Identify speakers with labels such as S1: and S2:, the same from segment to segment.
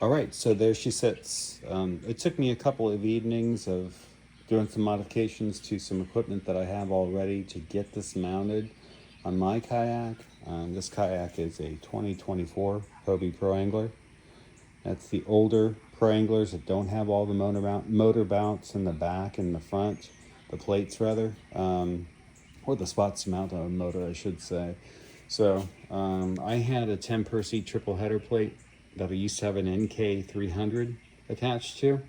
S1: All right, so there she sits. It took me a couple of evenings of doing some modifications to some equipment that I have already to get this mounted on my kayak. This kayak is a 2024 Hobie Pro Angler. That's the older Pro Anglers that don't have all the motor mounts in the back and the front, the plates rather, or the spots to mount a motor, I should say. So I had a 10 Percy triple header plate that I used to have an NK 300 attached to.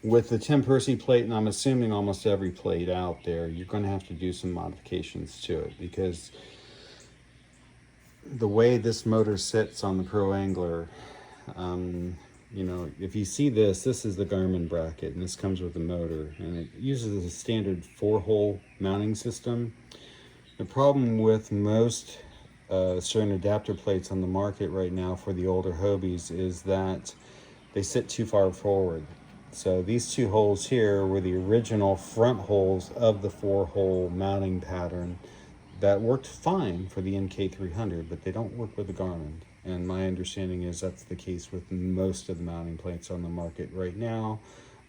S1: With the 10 Percy plate, and I'm assuming almost every plate out there, you're going to have to do some modifications to it, because the way this motor sits on the Pro Angler, you know, if you see this is the Garmin bracket, and this comes with the motor, and it uses a standard 4-hole mounting system. The problem with most certain adapter plates on the market right now for the older Hobies is that they sit too far forward. So these 2 holes here were the original front holes of the 4-hole mounting pattern that worked fine for the NK300, but they don't work with the Garmin. And my understanding is that's the case with most of the mounting plates on the market right now.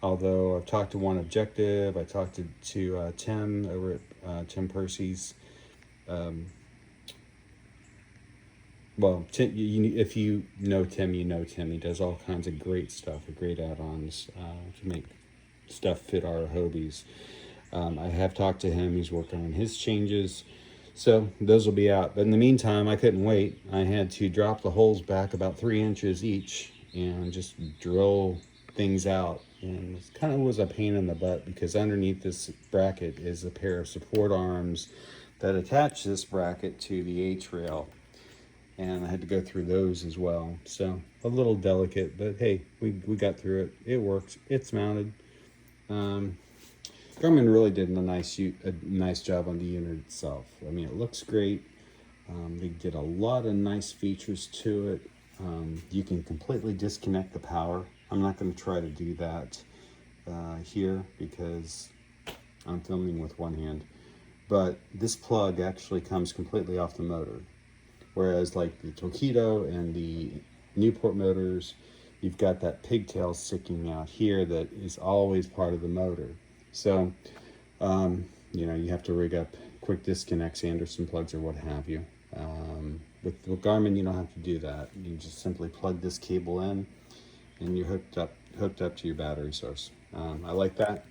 S1: Although I've talked to One Objective, I talked to Tim over at Tim Percy's. Well, if you know Tim, you know Tim. He does all kinds of great stuff, great add-ons to make stuff fit our Hobies. I have talked to him. He's working on his changes. So those will be out. But in the meantime, I couldn't wait. I had to drop the holes back about 3 inches each and just drill things out. And it kind of was a pain in the butt, because underneath this bracket is a pair of support arms that attach this bracket to the H-rail. And I had to go through those as well. So a little delicate, but hey, we got through it. It works. It's mounted. Garmin really did a nice job on the unit itself. I mean, it looks great. They did a lot of nice features to it. You can completely disconnect the power. I'm not going to try to do that here because I'm filming with one hand. But this plug actually comes completely off the motor. Whereas like the Torpedo and the Newport motors, you've got that pigtail sticking out here that is always part of the motor. So, you know, you have to rig up quick disconnects, Anderson plugs, or what have you. With Garmin, you don't have to do that. You just simply plug this cable in, and you're hooked up to your battery source. I like that.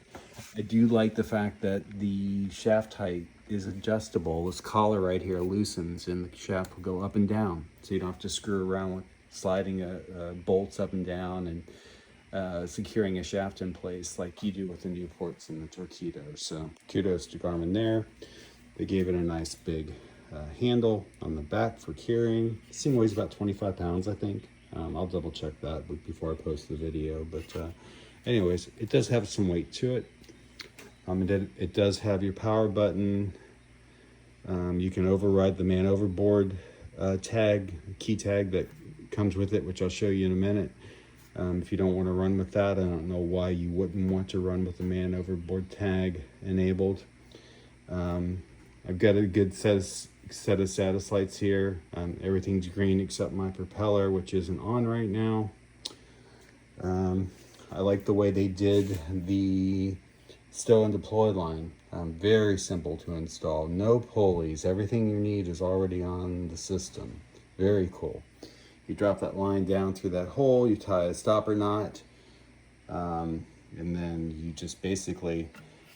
S1: I do like the fact that the shaft height is adjustable. This collar right here loosens, and the shaft will go up and down, so you don't have to screw around with sliding bolts up and down and securing a shaft in place like you do with the Newports and the Torpedo. So kudos to Garmin there. They gave it a nice big handle on the back for carrying. This thing weighs about 25 pounds, I think. I'll double check that before I post the video, but anyways, it does have some weight to it. It does have your power button. You can override the man overboard key tag that comes with it, which I'll show you in a minute. If you don't want to run with that, I don't know why you wouldn't want to run with the man overboard tag enabled. I've got a good set of status lights here. Everything's green except my propeller, which isn't on right now. I like the way they did the stow and deploy line. Very simple to install. No pulleys. Everything you need is already on the system. Very cool. You drop that line down through that hole, you tie a stopper knot, and then you just basically,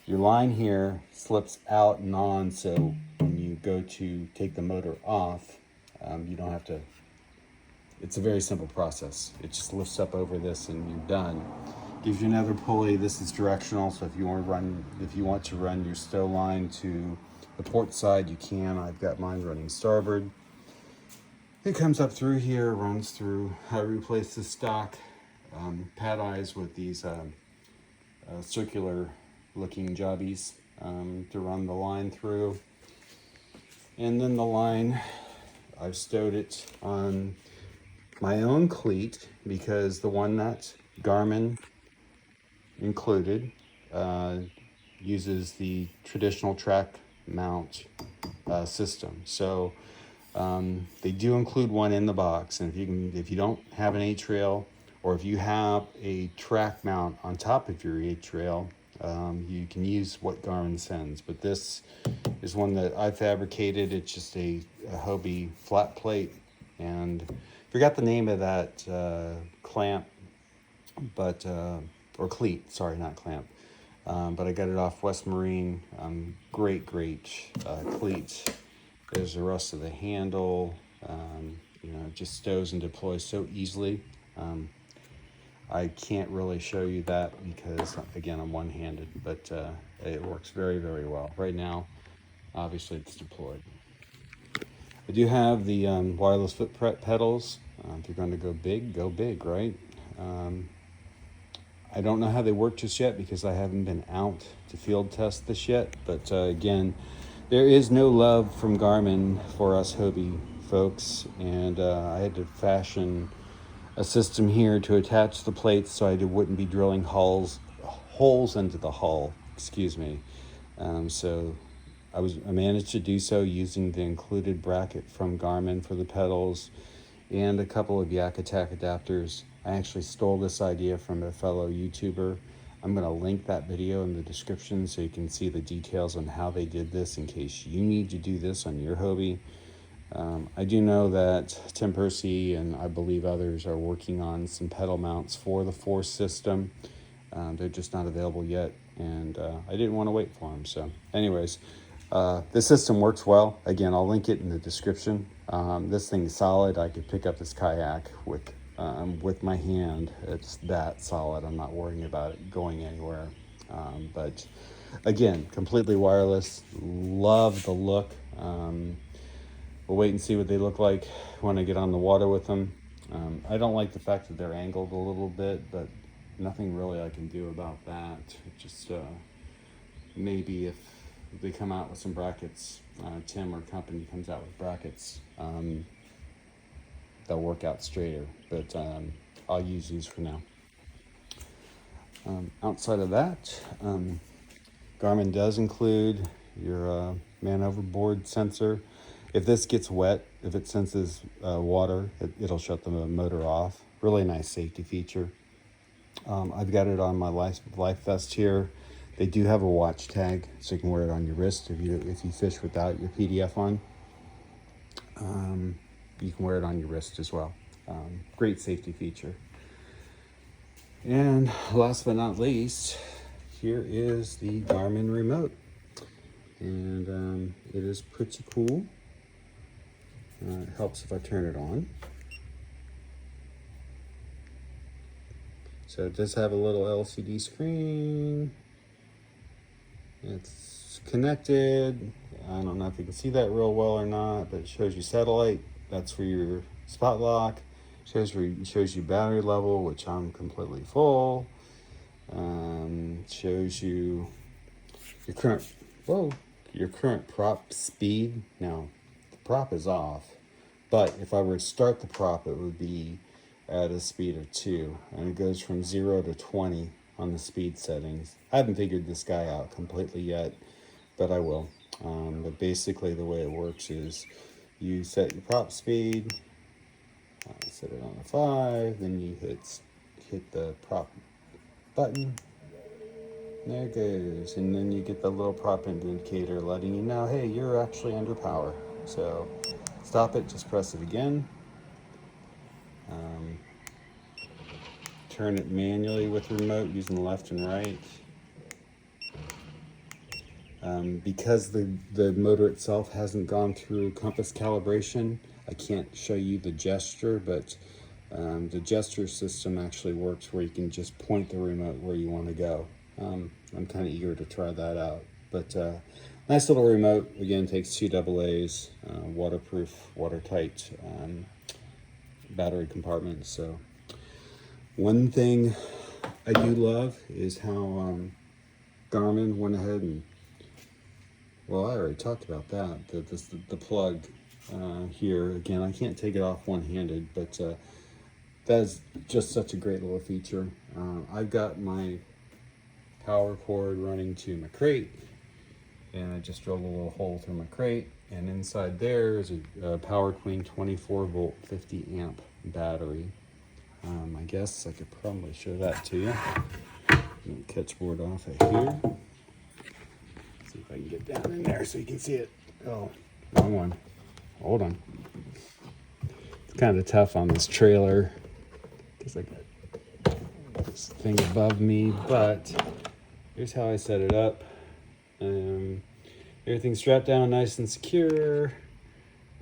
S1: your line here slips out and on, so when you go to take the motor off, you don't have to, it's a very simple process. It just lifts up over this and you're done. Gives you another pulley. This is directional, so if you want to run your stow line to the port side, you can. I've got mine running starboard. It comes up through here, runs through. I replaced the stock pad eyes with these circular looking jobbies to run the line through. And then the line, I've stowed it on my own cleat, because the one that Garmin included uses the traditional track mount system. So They do include one in the box, and if you don't have an 8-trail, or if you have a track mount on top of your 8-trail, you can use what Garmin sends. But this is one that I fabricated. It's just a Hobie flat plate, and forgot the name of that clamp, but or cleat. Sorry, not clamp. But I got it off West Marine. Great cleat. There's the rest of the handle. You know, it just stows and deploys so easily. I can't really show you that because, again, I'm one-handed, but it works very, very well. Right now, obviously, it's deployed. I do have the wireless foot pedals. If you're going to go big, right? I don't know how they work just yet because I haven't been out to field test this yet. But again, there is no love from Garmin for us Hobie folks, and I had to fashion a system here to attach the plates so I wouldn't be drilling holes into the hull. Excuse me. So I managed to do so using the included bracket from Garmin for the pedals and a couple of Yak Attack adapters. I actually stole this idea from a fellow YouTuber. I'm going to link that video in the description so you can see the details on how they did this in case you need to do this on your Hobie. I do know that Tim Percy and I believe others are working on some pedal mounts for the Force system. They're just not available yet, and I didn't want to wait for them. So anyways, the system works well. Again, I'll link it in the description. This thing is solid. I could pick up this kayak with my hand. It's that solid. I'm not worrying about it going anywhere. But again, completely wireless. Love the look. We'll wait and see what they look like when I get on the water with them. I don't like the fact that they're angled a little bit, but nothing really I can do about that. Just maybe if they come out with some brackets, Tim or company comes out with brackets, they'll work out straighter, but I'll use these for now. Outside of that, Garmin does include your man overboard sensor. If this gets wet, if it senses water, it'll shut the motor off. Really nice safety feature. I've got it on my life vest here. They do have a watch tag, so you can wear it on your wrist if you fish without your PDF on. You can wear it on your wrist as well. Great safety feature. And last but not least, here is the Garmin remote. And it is pretty cool. It helps if I turn it on. So it does have a little LCD screen. It's connected. I don't know if you can see that real well or not, but it shows you satellite. That's for your spot lock. Shows you battery level, which I'm completely full. Shows you your current prop speed. Now, the prop is off, but if I were to start the prop, it would be at a speed of 2, and it goes from 0 to 20 on the speed settings. I haven't figured this guy out completely yet, but I will. But basically the way it works is you set your prop speed, set it on a 5, then you hit the prop button. There it goes, and then you get the little prop indicator letting you know, hey, you're actually under power. So stop it, just press it again. Turn it manually with the remote using the left and right. Because the motor itself hasn't gone through compass calibration, I can't show you the gesture, but the gesture system actually works where you can just point the remote where you want to go. I'm kind of eager to try that out. But nice little remote. Again, takes 2 AA's, waterproof, watertight battery compartment. So one thing I do love is how Garmin went ahead and, well, I already talked about that. The plug here, again, I can't take it off one-handed, but that is just such a great little feature. I've got my power cord running to my crate, and I just drilled a little hole through my crate, And inside there is a Power Queen 24 volt 50 amp battery. I guess I could probably show that to you. Catchboard off of here. See if I can get down in there so you can see it. Oh, wrong one. Hold on. It's kind of tough on this trailer because I got this thing above me, but here's how I set it up. Everything's strapped down nice and secure.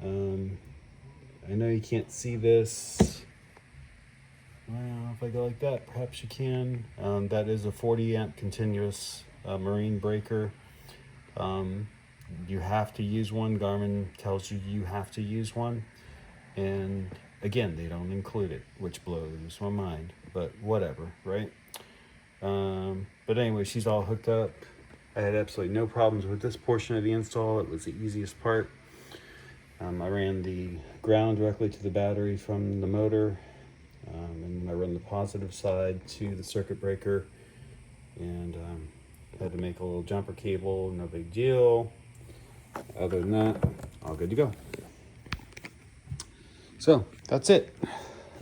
S1: I know you can't see this. Well, if I go like that, perhaps you can. That is a 40 amp continuous marine breaker. You have to use one. Garmin tells you you have to use one. And again, they don't include it, which blows my mind, but whatever, right? But anyway, she's all hooked up. I had absolutely no problems with this portion of the install. It was the easiest part. I ran the ground directly to the battery from the motor, and then I run the positive side to the circuit breaker, and had to make a little jumper cable, no big deal. Other than that, all good to go. So that's it.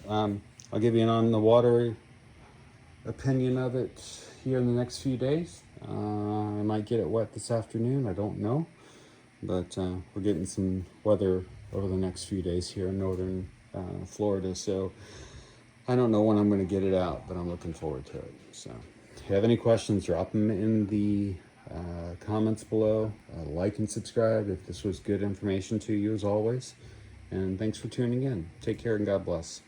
S1: I'll give you an on the water opinion of it here in the next few days. I might get it wet this afternoon, I don't know. But we're getting some weather over the next few days here in northern Florida. So I don't know when I'm going to get it out, but I'm looking forward to it. So if you have any questions, drop them in the comments below. Like and subscribe if this was good information to you as always. And thanks for tuning in. Take care and God bless.